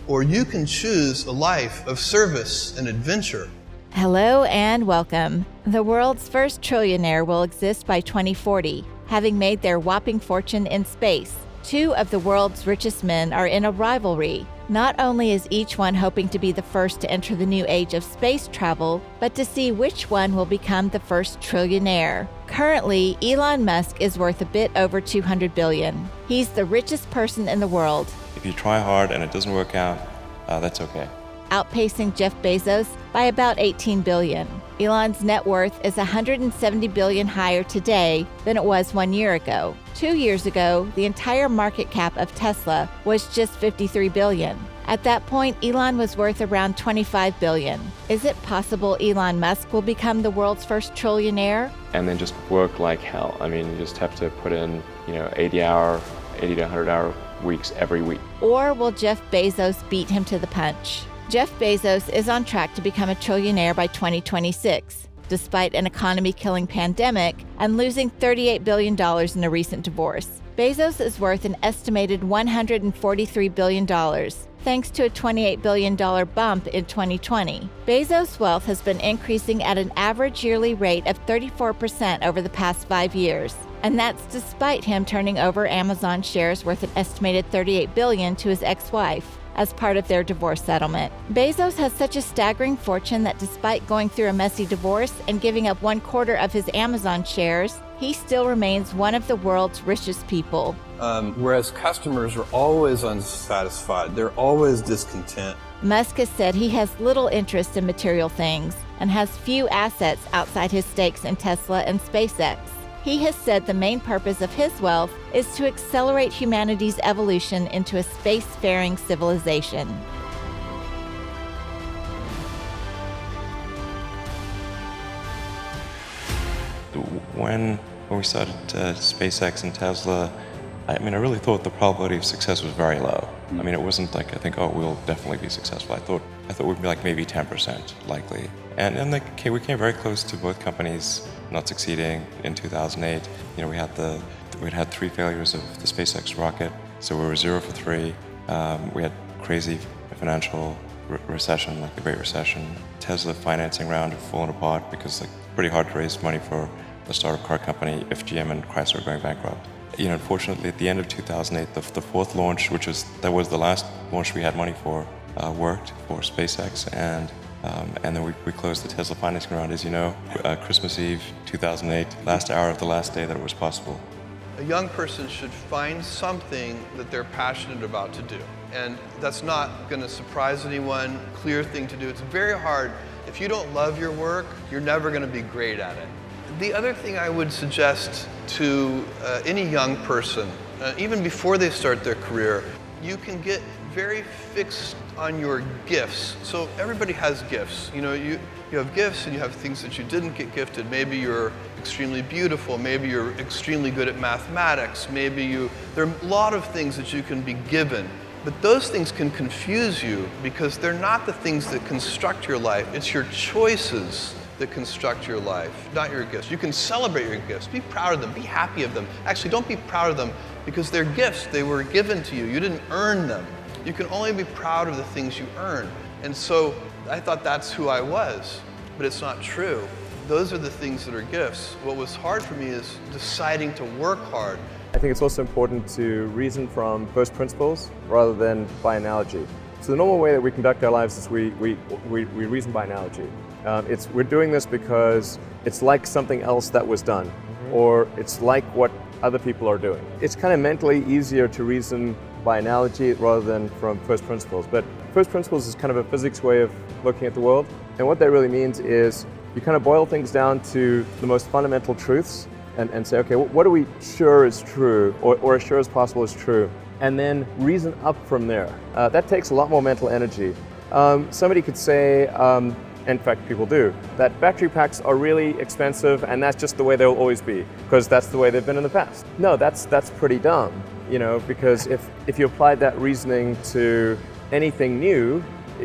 or you can choose a life of service and adventure. Hello and welcome. The world's first trillionaire will exist by 2040, having made their whopping fortune in space. Two of the world's richest men are in a rivalry. Not only is each one hoping to be the first to enter the new age of space travel, but to see which one will become the first trillionaire. Currently, Elon Musk is worth a bit over $200 billion. He's the richest person in the world. If you try hard and it doesn't work out, that's okay. Outpacing Jeff Bezos by about $18 billion. Elon's net worth is $170 billion higher today than it was 1 year ago. 2 years ago, the entire market cap of Tesla was just $53 billion. At that point, Elon was worth around $25 billion. Is it possible Elon Musk will become the world's first trillionaire? And then just work like hell. I mean, you just have to put in, 80 to 100-hour weeks every week. Or will Jeff Bezos beat him to the punch? Jeff Bezos is on track to become a trillionaire by 2026, despite an economy-killing pandemic and losing $38 billion in a recent divorce. Bezos is worth an estimated $143 billion, thanks to a $28 billion bump in 2020. Bezos' wealth has been increasing at an average yearly rate of 34% over the past 5 years. And that's despite him turning over Amazon shares worth an estimated $38 billion to his ex-wife as part of their divorce settlement. Bezos has such a staggering fortune that despite going through a messy divorce and giving up 1/4 of his Amazon shares, he still remains one of the world's richest people. Whereas customers are always unsatisfied, they're always discontent. Musk has said he has little interest in material things and has few assets outside his stakes in Tesla and SpaceX. He has said the main purpose of his wealth is to accelerate humanity's evolution into a spacefaring civilization. When we started SpaceX and Tesla, I really thought the probability of success was very low. It wasn't like I think, we'll definitely be successful. I thought we'd be like maybe 10% likely. And we came very close to both companies not succeeding in 2008. We'd had 3 failures of the SpaceX rocket, so we were 0 for 3. We had crazy financial recession, like the Great Recession. Tesla financing round had fallen apart because it's pretty hard to raise money for a startup car company if GM and Chrysler are going bankrupt. Unfortunately, at the end of 2008, the fourth launch, that was the last launch we had money for, worked for SpaceX, and then we closed the Tesla financing round, as you know, Christmas Eve 2008, last hour of the last day that it was possible. A young person should find something that they're passionate about to do. And that's not going to surprise anyone, clear thing to do. It's very hard. If you don't love your work, you're never going to be great at it. The other thing I would suggest to any young person, even before they start their career, you can get very fixed on your gifts. So everybody has gifts. You have gifts and you have things that you didn't get gifted. Maybe you're extremely beautiful. Maybe you're extremely good at mathematics. There are a lot of things that you can be given. But those things can confuse you because they're not the things that construct your life. It's your choices that construct your life, not your gifts. You can celebrate your gifts. Be proud of them. Be happy of them. Actually, don't be proud of them because they're gifts. They were given to you. You didn't earn them. You can only be proud of the things you earn. And so I thought that's who I was, but it's not true. Those are the things that are gifts. What was hard for me is deciding to work hard. I think it's also important to reason from first principles rather than by analogy. So the normal way that we conduct our lives is we reason by analogy. We're doing this because it's like something else that was done, or it's like what other people are doing. It's kind of mentally easier to reason by analogy rather than from first principles. But first principles is kind of a physics way of looking at the world. And what that really means is you kind of boil things down to the most fundamental truths and say, okay, what are we sure is true or as sure as possible is true? And then reason up from there. That takes a lot more mental energy. Somebody could say, in fact people do, that battery packs are really expensive and that's just the way they'll always be because that's the way they've been in the past. No, that's pretty dumb, because if you applied that reasoning to anything new,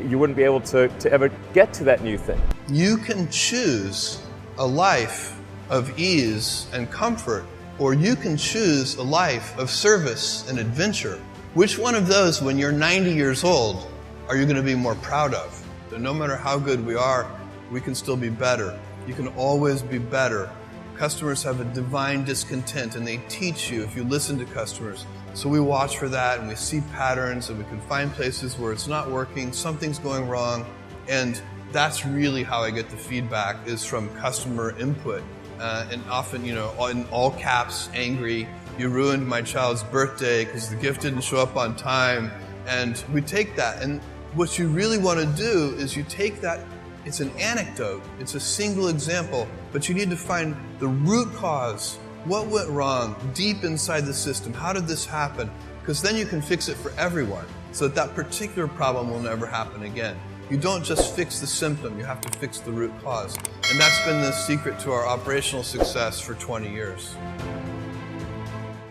you wouldn't be able to ever get to that new thing. You can choose a life of ease and comfort, or you can choose a life of service and adventure. Which one of those, when you're 90 years old, are you going to be more proud of? That no matter how good we are, we can still be better. You can always be better. Customers have a divine discontent, and they teach you if you listen to customers. So we watch for that, and we see patterns, and we can find places where it's not working, something's going wrong, and that's really how I get the feedback, is from customer input. And often, in all caps, angry, you ruined my child's birthday because the gift didn't show up on time. And we take that, and what you really want to do is you take that, it's an anecdote, it's a single example, but you need to find the root cause. What went wrong deep inside the system? How did this happen? Because then you can fix it for everyone, so that particular problem will never happen again. You don't just fix the symptom, you have to fix the root cause. And that's been the secret to our operational success for 20 years.